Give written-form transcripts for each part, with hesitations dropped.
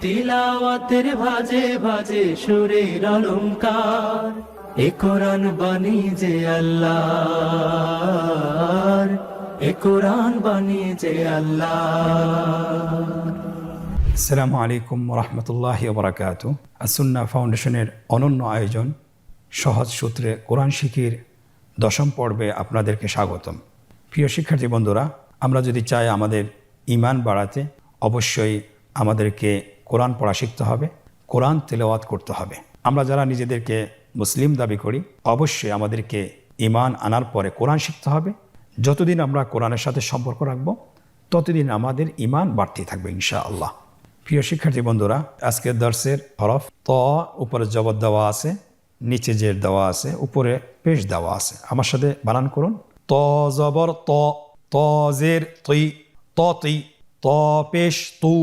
তিলাওয়াতের ভাজে ভাজে সুরের অলংকার, এ কোরআন বাণী যে আল্লাহর, এ কোরআন বাণী যে আল্লাহর। আসসালামু আলাইকুম রহমতুল্লাহি ওবরাকাতু। আসুন্না ফাউন্ডেশনের অনন্য আয়োজন সহজ সূত্রে কোরআন শিখির 10ম পর্বে আপনাদেরকে স্বাগতম। প্রিয় শিক্ষার্থী বন্ধুরা, আমরা যদি চাই আমাদের ঈমান বাড়াতে, অবশ্যই আমাদেরকে কোরআন পড়া শিখতে হবে, কোরআন তেলাওয়াত করতে হবে। আমরা যারা নিজেদেরকে মুসলিম দাবি করি, অবশ্যই আমাদেরকে ঈমান আনার পরে কোরআন শিখতে হবে। যতদিন আমরা কোরআনের সাথে সম্পর্ক রাখব, ততদিন আমাদের ঈমান বাড়তেই থাকবে ইনশাআল্লাহ। প্রিয় শিক্ষার্থী বন্ধুরা, আজকের দর্শের হরফ ত, উপরে জবর দেওয়া আছে, নিচে জের দেওয়া আছে, উপরে পেশ দেওয়া আছে। আমার সাথে বানান করুন। ত জবর ত, ত জের তুই, ত তুই, ত পেশ তু,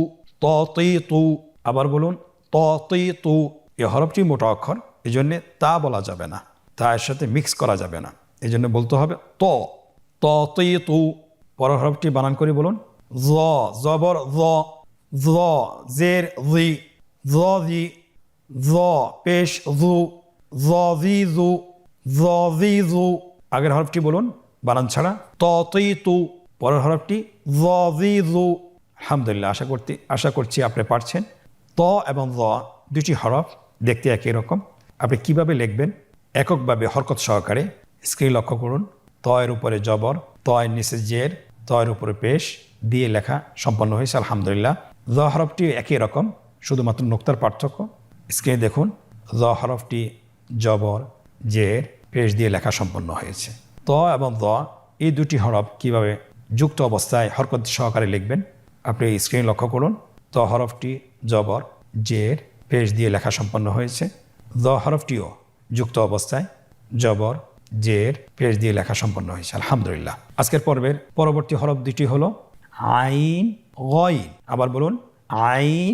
ত তুই তু। আবার বলুন ত তুই তু। এই হরফটি মোটা অক্ষর, এই জন্যে তা বলা যাবে না, তা এর সাথে মিক্স করা যাবে না, এই জন্য বলতে হবে ত, ত তুই তু। পরের হরফটি বানান করে বলুন। জ জবর জ, জ জের জি, জ জি, জ পেশ জু, জ জি জু, জ জি জু। আগের হরফটি বলুন বানান ছাড়া। ত তুই তু। পরের হরফটি জ জি জু। আলহামদুলিল্লাহ, আশা করছি আপনি পারছেন। ত এবং জ দুটি হরফ দেখতে একই রকম। আপনি কিভাবে লিখবেন এককভাবে হরকত সহকারে স্ক্রিন লক্ষ্য করুন। ত এর উপরে জবর, ত এর নিচে জের, ত এর উপরে পেশ দিয়ে লেখা সম্পন্ন হয়েছে আলহামদুলিল্লাহ। জ হরফটি একই রকম, শুধুমাত্র নোক্তার পার্থক্য। স্ক্রিনে দেখুন, জ হরফটি জবর, জের, পেশ দিয়ে লেখা সম্পন্ন হয়েছে। ত এবং জ এই দুটি হরফ কিভাবে যুক্ত অবস্থায় হরকত সহকারে লিখবেন আপনি স্ক্রিনে লক্ষ্য করুন। ত হরফটি জবর, জের, পেশ দিয়ে লেখা সম্পন্ন হয়েছে। জ হরফটিও যুক্ত অবস্থায় জবর, জের, পেশ দিয়ে লেখা সম্পন্ন হয়েছে আলহামদুলিল্লাহ। আজকের পর্বের পরবর্তী হরফ দুটি হলো আইন, গইন। আবার বলুন আইন,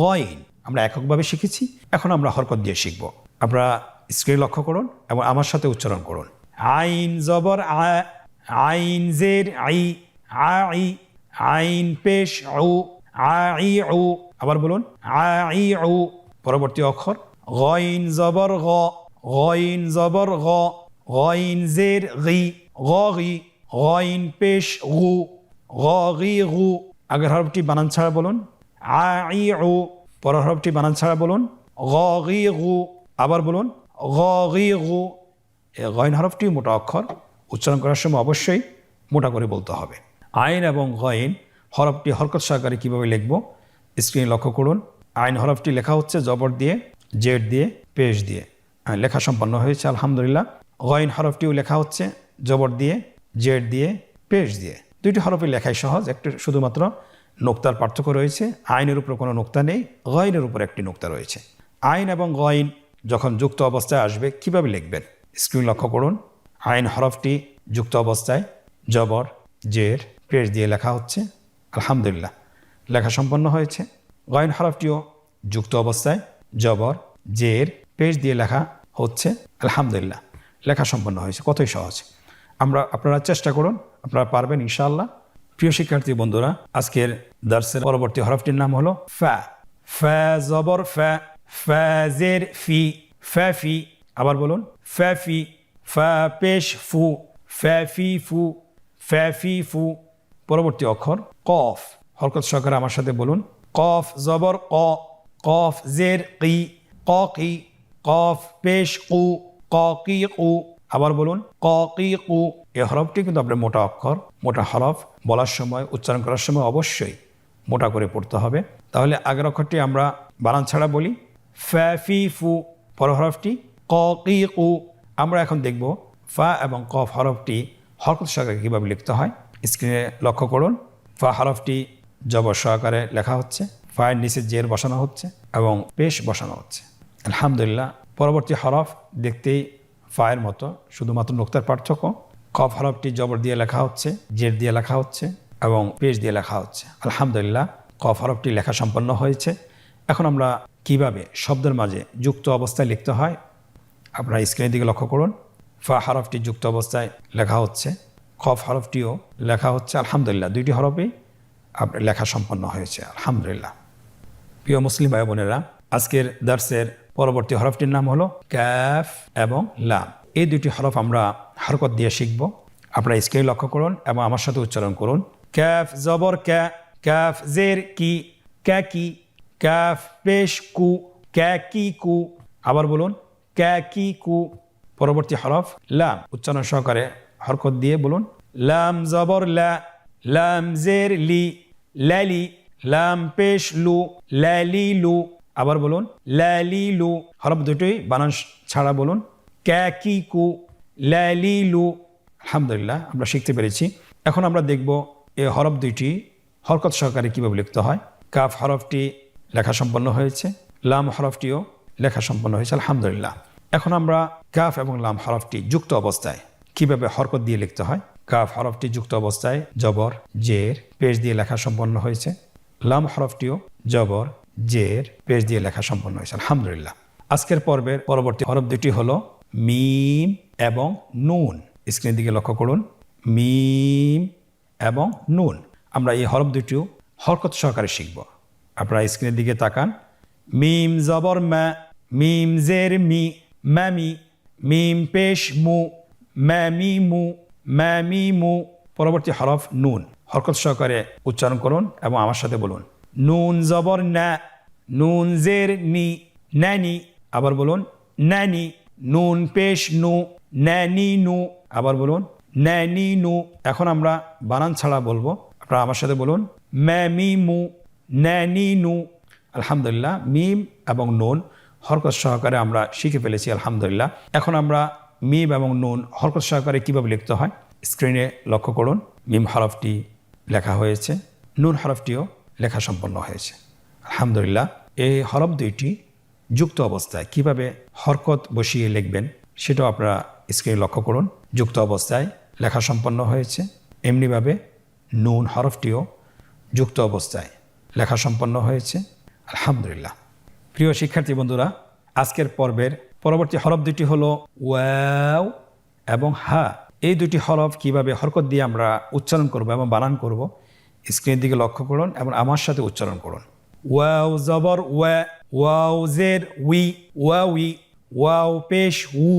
গইন। আমরা এককভাবে শিখেছি, এখন আমরা হরকত দিয়ে শিখব। আপনারা স্ক্রিনে লক্ষ্য করুন এবং আমার সাথে উচ্চারণ করুন। আইন জবর আ, আইন জের আই, আই, আইন পেশ উ, আই উ। আবার বলুন আই উ। পরবর্তী অক্ষর গইন জবর গ, গইন জবর গ, গইন জের গি, গ গি, গইন পেশ গু, গ গি গু। আগের হরফটি বানান ছাড়া বলুন আই উ। পরের হরফটি বানান ছাড়া বলুন গ গি গু। আবার বলুন গ গি গু। এই গইন হরফটি মোটা অক্ষর, উচ্চারণ করার সময় অবশ্যই মোটা করে বলতে হবে। আইন এবং গইন হরফটি হরকত সহকারে কীভাবে লিখব স্ক্রিনে লক্ষ্য করুন। আইন হরফটি লেখা হচ্ছে জবর দিয়ে, জেড দিয়ে, পেশ দিয়ে। লেখা সম্পন্ন হয়েছে আলহামদুলিল্লাহ। গইন হরফটিও লেখা হচ্ছে জবর দিয়ে, জেড দিয়ে, পেশ দিয়ে। দুইটি হরফের লেখাই সহজ, একটু শুধুমাত্র নোক্তার পার্থক্য রয়েছে। আইনের উপর কোনো নোক্তা নেই, গইনের উপর একটি নোক্তা রয়েছে। আইন এবং গইন যখন যুক্ত অবস্থায় আসবে কিভাবে লিখবেন স্ক্রিন লক্ষ্য করুন। আইন হরফটি যুক্ত অবস্থায় জবর, জের, পেশ দিয়ে লেখা হচ্ছে আলহামদুলিল্লাহ, লেখা সম্পন্ন হয়েছে। গইন হরফটিও যুক্ত অবস্থায় জবর, জের, পেশ দিয়ে লেখা হচ্ছে আলহামদুলিল্লাহ, লেখা সম্পন্ন হয়েছে। কতই সহজ। আপনারা চেষ্টা করুন, আপনারা পারবেন ইনশাআল্লাহ। প্রিয় শিক্ষার্থী বন্ধুরা, আজকের দার্সের পরবর্তী হরফটির নাম হলো ফা। ফা জবর ফা, ফা জের ফি, ফা ফি। আবার বলুন ফা ফি। ফা পেশ ফু, ফা ফি ফু, ফা ফি ফু। পরবর্তী অক্ষর কফ। হরকত সহকারে আমার সাথে বলুন কফ জবর ক, কফ জের কি, ক কি, কফ পেশ কু, ক কি কু। আবার বলুন ক কি কু। এই হরফটি কিন্তু আপনার মোটা অক্ষর, মোটা হরফ, বলার সময় উচ্চারণ করার সময় অবশ্যই মোটা করে পড়তে হবে। তাহলে আগের অক্ষরটি আমরা বানান ছাড়া বলি ফা ফি ফু, পরের হরফটি ক কি কু। আমরা এখন দেখব ফা এবং কফ হরফটি হরকত সহকারে কীভাবে লিখতে হয় স্ক্রিনে লক্ষ্য করুন। ফা হরফটি জবর সহকারে লেখা হচ্ছে, ফায়ের নিচে জের বসানো হচ্ছে এবং পেশ বসানো হচ্ছে আলহামদুলিল্লাহ। পরবর্তী হরফ দেখতেই ফায়ের মতো, শুধুমাত্র নোক্তার পার্থক্য। কফ হরফটি জবর দিয়ে লেখা হচ্ছে, জের দিয়ে লেখা হচ্ছে এবং পেশ দিয়ে লেখা হচ্ছে আলহামদুলিল্লাহ। কফ হরফটি লেখা সম্পন্ন হয়েছে। এখন আমরা কিভাবে শব্দের মাঝে যুক্ত অবস্থায় লিখতে হয় আপনারা স্ক্রিনের দিকে লক্ষ্য করুন। ফা হরফটি যুক্ত অবস্থায় লেখা হচ্ছে, কফ হরফটিও লেখা হচ্ছে আলহামদুলিল্লাহ। দুইটি হরফেই আপনার লেখা সম্পন্ন হয়েছে আলহামদুলিল্লাহ। প্রিয় মুসলিম ভাই বোনেরা, আজকের দার্সের পরবর্তী হরফটির নাম হলো কাফ এবং লাম। এই দুটি হরফ আমরা হরকত দিয়ে শিখব। আপনারা স্কেল লক্ষ্য করুন এবং আমার সাথে উচ্চারণ করুন। কাফ জবর কা, কাফ জের কি, কা কি, কাফ পেশ কু, কা কি কু। আবার বলুন কা কি কু। পরবর্তী হরফ লাম, উচ্চারণ সহকারে হরকত দিয়ে বলুন লাম জবর লা, লাম জের লি, লালি, লাম পেশ লু, লালি লু। আবার বলুন লালি লু। হরফ দুটোই বানান ছাড়া বলুন কা কি কু, লালি লু। আলহামদুলিল্লাহ, আমরা শিখতে পেরেছি। এখন আমরা দেখব এই হরফ দুইটি হরকত সহকারে কিভাবে লিখতে হয়। কাফ হরফটি লেখা সম্পন্ন হয়েছে, লাম হরফটিও লেখা সম্পন্ন হয়েছে আলহামদুলিল্লাহ। এখন আমরা কাফ এবং লাম হরফটি যুক্ত অবস্থায় কিভাবে হরকত দিয়ে লিখতে হয়। কাফ হরফটি যুক্ত অবস্থায় জবর জের পেশ দিয়ে লেখা সম্পন্ন হয়েছে। লাম হরফটিও জবর জের পেশ দিয়ে লেখা সম্পন্ন হয়েছে আলহামদুলিল্লাহ। আজকের পর্বের পরবর্তী হরফ দুটি হলো মিম এবং নুন। স্ক্রিনের দিকে লক্ষ্য করুন, মিম এবং নুন। আমরা এই হরফ দুটিও হরকত সহকারে শিখব। আপনারা স্ক্রিনের দিকে তাকান। মিম জবর মা, মিম জের মি, মামি, মিম পেশ মু, মামি মু, মামি মু। পরবর্তী হরফ নুন, হরকত সহকারে উচ্চারণ করুন এবং আমার সাথে বলুন নুন জবর না, নুন জের নি, নানি। আবার বলুন নানি, নুন পেশ নু, নানি নু। আবার বলুন নানি নু। এখন আমরা বানান ছাড়া বলবো, আপনারা আমার সাথে বলুন মামি মু, নানি নু। আলহামদুলিল্লাহ, মিম এবং নুন হরকত সহকারে আমরা শিখে ফেলেছি আলহামদুলিল্লাহ। এখন আমরা মিম এবং নুন হরকত সহকারে কিভাবে লিখতে হয় স্ক্রিনে লক্ষ্য করুন। মিম হরফটি লেখা হয়েছে, নুন হরফটিও লেখা সম্পন্ন হয়েছে আলহামদুলিল্লাহ। এই হরফ দুইটি যুক্ত অবস্থায় কিভাবে হরকত বসিয়ে লিখবেন সেটাও আপনারা স্ক্রিনে লক্ষ্য করুন। যুক্ত অবস্থায় লেখা সম্পন্ন হয়েছে, এমনিভাবে নুন হরফটিও যুক্ত অবস্থায় লেখা সম্পন্ন হয়েছে আলহামদুলিল্লাহ। প্রিয় শিক্ষার্থী বন্ধুরা, আজকের পর্বের পরবর্তী হরফ দুটি হলো ওয়াও এবং হা। এই দুটি হরফ কিভাবে হরকত দিয়ে আমরা উচ্চারণ করব এবং বানান করব স্ক্রিনের দিকে লক্ষ্য করুন এবং আমার সাথে উচ্চারণ করুন। ওয়াও জবর ওয়া, ওয়াও জের উই, ওয়াউই, ওয়াও পেশ উ,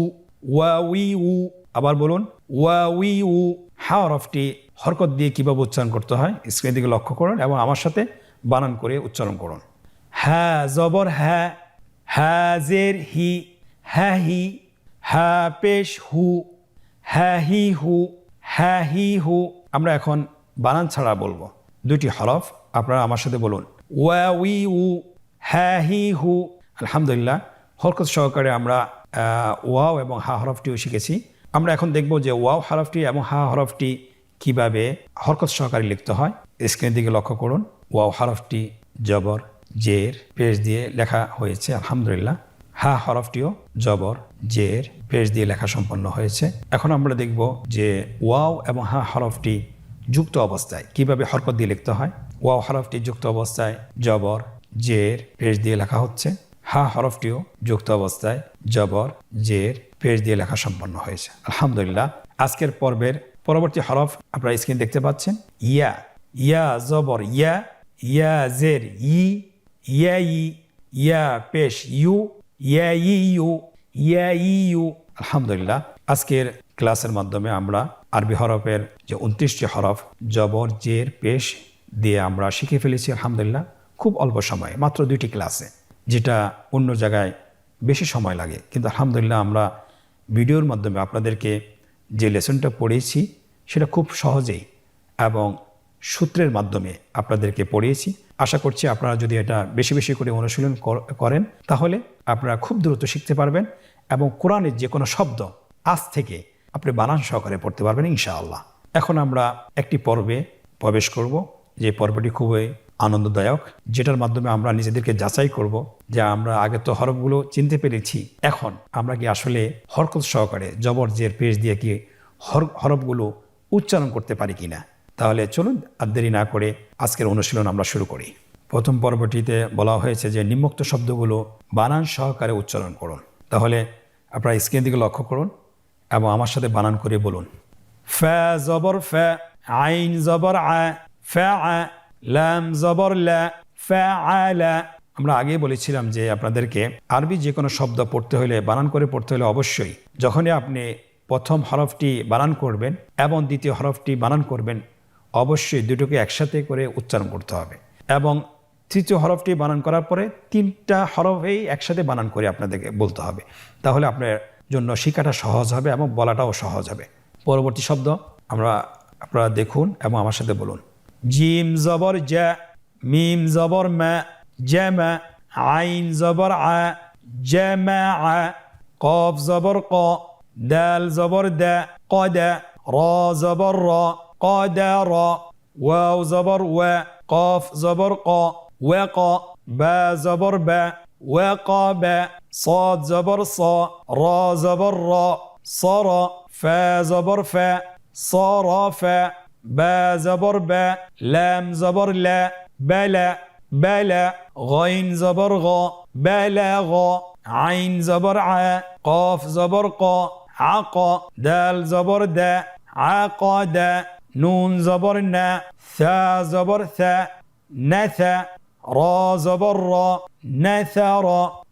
ওয়াউই উ। আবার বলুন ওয়াউই উ। হা হরফটি হরকত দিয়ে কিভাবে উচ্চারণ করতে হয় স্ক্রিনের দিকে লক্ষ্য করুন এবং আমার সাথে বানান করে উচ্চারণ করুন। হা জবর হা, হা জের হি, হা হি, হা পেশ হু, হা হি হু, হা হি হু। আমরা এখন বানান ছাড়া বলবো দুটি হরফ, আপনারা আমার সাথে বলুন ওয়াউই উ, হা হি হু। আলহামদুলিল্লাহ, হরকত সহকারে আমরা ওয়াও এবং হা হরফটিও শিখেছি। আমরা এখন দেখব যে ওয়াও হরফটি এবং হা হরফটি কিভাবে হরকত সহকারে লিখতে হয় স্ক্রিনের দিকে লক্ষ্য করুন। ওয়াও হরফটি জবর জের পেশ দিয়ে লেখা হয়েছে আলহামদুলিল্লাহ। হা হরফটিও জবর জের পেশ দিয়ে লেখা সম্পন্ন হয়েছে। এখন আমরা দেখব যে ওয়াও এবং হা হরফটি যুক্ত অবস্থায় কিভাবে হরকত দিয়ে লিখতে হয়। ওয়াও হরফটি যুক্ত অবস্থায় জবর জের পেশ দিয়ে লেখা হচ্ছে। হা হরফটিও যুক্ত অবস্থায় জবর জের পেশ দিয়ে লেখা সম্পন্ন হয়েছে আলহামদুলিল্লাহ। আজকের পর্বের পরবর্তী হরফ আপনারা স্ক্রিন দেখতে পাচ্ছেন ইয়া। ইয়া জবর ইয়া, ইয়া জের ই, ইয়া ই, ইয়া পেশ ইউ, ইয়া ই ইউ, ইয়া ই ইউ। আলহামদুলিল্লাহ, আজকের ক্লাসের মাধ্যমে আমরা আরবি হরফের যে 29টি হরফ জবর জের পেশ দিয়ে আমরা শিখে ফেলেছি আলহামদুলিল্লাহ। খুব অল্প সময়ে, মাত্র 2টি ক্লাসে, যেটা অন্য জায়গায় বেশি সময় লাগে, কিন্তু আলহামদুলিল্লাহ আমরা ভিডিওর মাধ্যমে আপনাদেরকে যে লেসনটা পড়িয়েছি সেটা খুব সহজেই এবং সূত্রের মাধ্যমে আপনাদেরকে পড়িয়েছি। আশা করছি আপনারা যদি এটা বেশি বেশি করে অনুশীলন করেন তাহলে আপনারা খুব দ্রুত শিখতে পারবেন এবং কোরআনের যে কোনো শব্দ আজ থেকে আপনি বানান সহকারে পড়তে পারবেন ইনশাআল্লাহ। এখন আমরা একটি পর্বে প্রবেশ করব, যে পর্বটি খুবই আনন্দদায়ক, যেটার মাধ্যমে আমরা নিজেদেরকে যাচাই করব যে আমরা আগে তো হরফগুলো চিনতে পেরেছি, এখন আমরা কি আসলে হরকত সহকারে জবর জের পেশ দিয়ে কি হরফগুলো উচ্চারণ করতে পারি কিনা। তাহলে চলুন আর দেরি না করে আজকের অনুশীলন আমরা শুরু করি। প্রথম পর্বটিতে বলা হয়েছে যে নিম্নোক্ত শব্দগুলো বানান সহকারে উচ্চারণ করুন। তাহলে আপনারা স্ক্রিনের দিকে লক্ষ্য করুন এবং আমার সাথে বানান করে বলুন। ফা জবর ফা, আইন জবর আ, ফা আ, লাম জবর লা, ফা আলা, আমরা আগেই বলেছিলাম যে আপনাদেরকে আরবি যে কোনো শব্দ পড়তে হলে বানান করে পড়তে হলে অবশ্যই যখনই আপনি প্রথম হরফটি বানান করবেন এবং দ্বিতীয় হরফটি বানান করবেন অবশ্যই দুটোকে একসাথে করে উচ্চারণ করতে হবে এবং তৃতীয় হরফটি বানান করার পরে 3টা হরফেই একসাথে বানান করে আপনাদেরকে বলতে হবে। তাহলে আপনার জন্য শেখাটা সহজ হবে এবং বলাটাও সহজ হবে। পরবর্তী শব্দ আপনারা দেখুন এবং আমার সাথে বলুন। জিম জবর জা, মিম জবর মা, জামা, আইন জবর আ, জামা আ, কফ জবর ক, দাল জবর দা, কদা, র জবর র, কদা র, ওয়াও জবর ওয়া, কফ জবর ক, ওয়াক, বা জবর বা, ওয়াকাব, صاد زبر صا، را زبر را، صر، فا زبر فا، صرف، با زبر با، لام زبر لا، بلا بلا، غين زبر غا، بلغ، عين زبر ع، قاف زبر قا، عقا، دال زبر دا، عقد، نون زبر نا، ثا زبر ثا، نثا، را زبر را، نثر।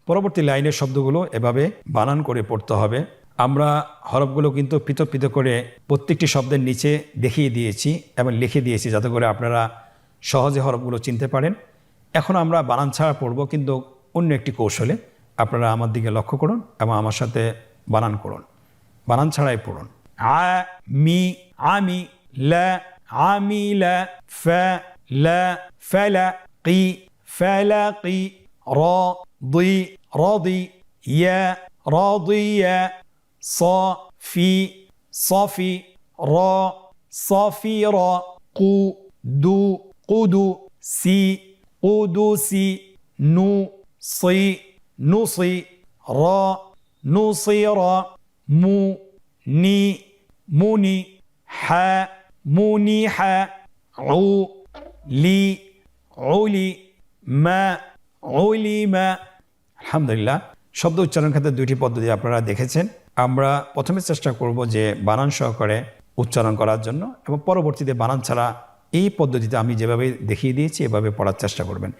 পরবর্তী লাইনের শব্দগুলো এভাবে বানান করে পড়তে হবে। আমরা হরফগুলো কিন্তু পৃথক পৃথক করে প্রত্যেকটি শব্দের নিচে দেখিয়ে দিয়েছি এবং লিখে দিয়েছি যাতে করে আপনারা সহজে হরফগুলো চিনতে পারেন। এখন আমরা বানান ছাড়া পড়ব কিন্তু অন্য একটি কৌশলে। আপনারা আমার দিকে লক্ষ্য করুন এবং আমার সাথে বানান করুন। বানান ছাড়াই পড়ুন। আ মি আমি, লা আমিলা, ফা লা ফালা, কি ফালাকি, রা ضي راضي، يا راضية، صافي صافي، را صافيرا، قو دو قدو، سي قدوسي، نو صي نصي، را نصيرا، مو ني مني، حا منيحا، عو لي علي، ما علما। আলহামদুলিল্লাহ, শব্দ উচ্চারণ ক্ষেত্রে 2টি পদ্ধতি আপনারা দেখেছেন। আমরা প্রথমে চেষ্টা করব যে বানান সহকারে উচ্চারণ করার জন্য এবং পরবর্তীতে বানান ছাড়া এই পদ্ধতিতে আমি যেভাবে দেখিয়ে দিয়েছি এভাবে পড়ার চেষ্টা করবেন।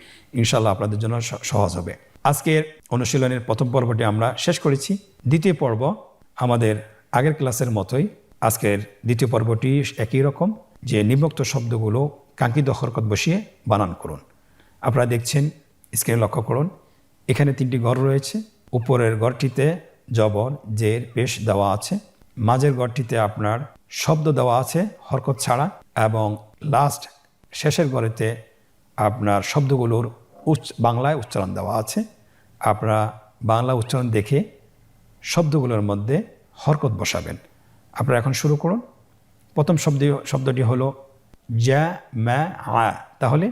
ইনশাআল্লাহ আপনাদের জন্য সহজ হবে। আজকের অনুশীলনের প্রথম পর্বটি আমরা শেষ করেছি। দ্বিতীয় পর্ব আমাদের আগের ক্লাসের মতোই। আজকের দ্বিতীয় পর্বটি একই রকম, যে নিম্নোক্ত শব্দগুলো কাঙ্ক্ষিত হরকত বসিয়ে বানান করুন। আপনারা দেখছেন, স্ক্রিনে লক্ষ্য করুন, এখানে 3টি ঘর রয়েছে। উপরের ঘরটিতে জবর জের পেশ দেওয়া আছে, মাঝের ঘরটিতে আপনার শব্দ দেওয়া আছে হরকত ছাড়া, এবং লাস্ট শেষের ঘরেতে আপনার শব্দগুলোর বাংলায় উচ্চারণ দেওয়া আছে। আপনারা বাংলা উচ্চারণ দেখে শব্দগুলোর মধ্যে হরকত বসাবেন। আপনারা এখন শুরু করুন। প্রথম শব্দটি হলো জা মা আ। তাহলে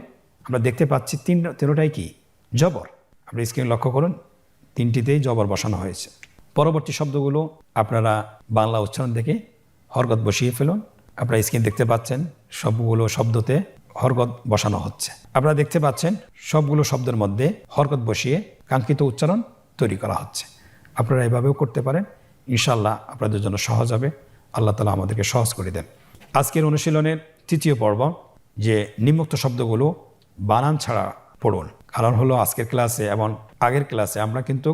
আমরা দেখতে পাচ্ছি তিনটাই কি জবর। আপনি স্ক্রিনে লক্ষ্য করুন, 3টিতেই জবর বসানো হয়েছে। পরবর্তী শব্দগুলো আপনারা বাংলা উচ্চারণ দেখে হরকত বসিয়ে ফেলুন। আপনারা স্ক্রিন দেখতে পাচ্ছেন সবগুলো শব্দতে হরকত বসানো হচ্ছে। আপনারা দেখতে পাচ্ছেন সবগুলো শব্দের মধ্যে হরকত বসিয়ে কাঙ্ক্ষিত উচ্চারণ তৈরি করা হচ্ছে। আপনারা এভাবেও করতে পারেন। ইনশাআল্লাহ আপনাদের জন্য সহজ হবে। আল্লাহ তাআলা আমাদেরকে সহজ করে দেন। আজকের অনুশীলনের 3য় পর্ব, যে নিম্নোক্ত শব্দগুলো বানান ছাড়া পড়ুন। কারণ হলো আজকের ক্লাসে এবং আগের ক্লাসে আমরা কিন্তু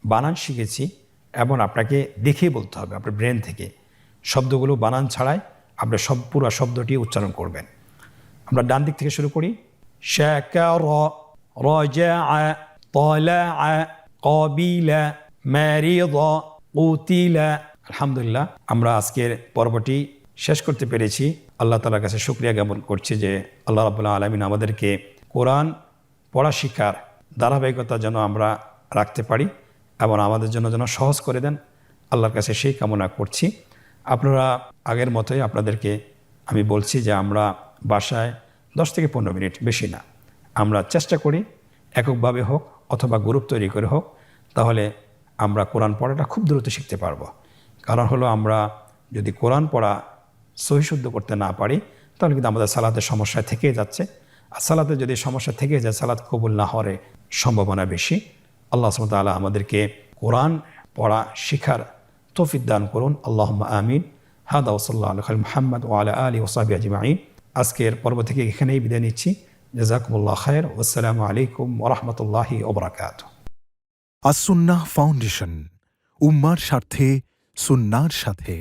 বানান শিখেছি এবং আপনাকে দেখেই বলতে হবে আপনার ব্রেন থেকে। শব্দগুলো বানান ছাড়াই আপনি পুরো শব্দটি উচ্চারণ করবেন। আমরা ডান দিক থেকে শুরু করি। শাকারা, রাজাআ, তালাআ, কাবিলা, মারিদা, কুতিলা। আলহামদুলিল্লাহ, আমরা আজকের পর্বটি শেষ করতে পেরেছি। আল্লাহ তাআলার কাছে শুকরিয়া জ্ঞাপন করছি যে আল্লাহ রাব্বুল আলামিন আমাদেরকে কোরআন পড়া শিক্ষার ধারাবাহিকতা যেন আমরা রাখতে পারি এবং আমাদের জন্য যেন সহজ করে দেন। আল্লাহর কাছে সেই কামনা করছি। আপনারা আগের মতোই আপনাদেরকে আমি বলছি যে আমরা বাসায় 10 থেকে 15 মিনিট, বেশি না, আমরা চেষ্টা করি এককভাবে হোক অথবা গ্রুপ তৈরি করে হোক, তাহলে আমরা কোরআন পড়াটা খুব দ্রুত শিখতে পারবো। কারণ হলো আমরা যদি কোরআন পড়া সহিশুদ্ধ করতে না পারি তাহলে কিন্তু আমাদের সালাতের সমস্যা থেকে যাচ্ছে। আর সালাতে যদি সমস্যা থেকে যায় সালাত কবুল না হওয়ার সম্ভাবনা বেশি। আল্লাহ সুবহানাহু ওয়া তাআলা আমাদেরকে কোরআন পড়া শিখার তৌফিক দান করুন। আল্লাহুম্মা আমিন। হাদা ওয়া সাল্লাল্লাহু আলা মুহাম্মদ ওয়া আলা আলিহি ওয়া সাহবিহি আজমাইন। আজকের পর্ব থেকে এখানেই বিদায় নিচ্ছি। জাযাকুমুল্লাহ খায়র। ওয়াসসালামু আলাইকুম ওয়া রাহমাতুল্লাহি ওয়া বারাকাতুহু। আসুন্নাহ ফাউন্ডেশন, উম্মার স্বার্থে সুন্নাহর সাথে।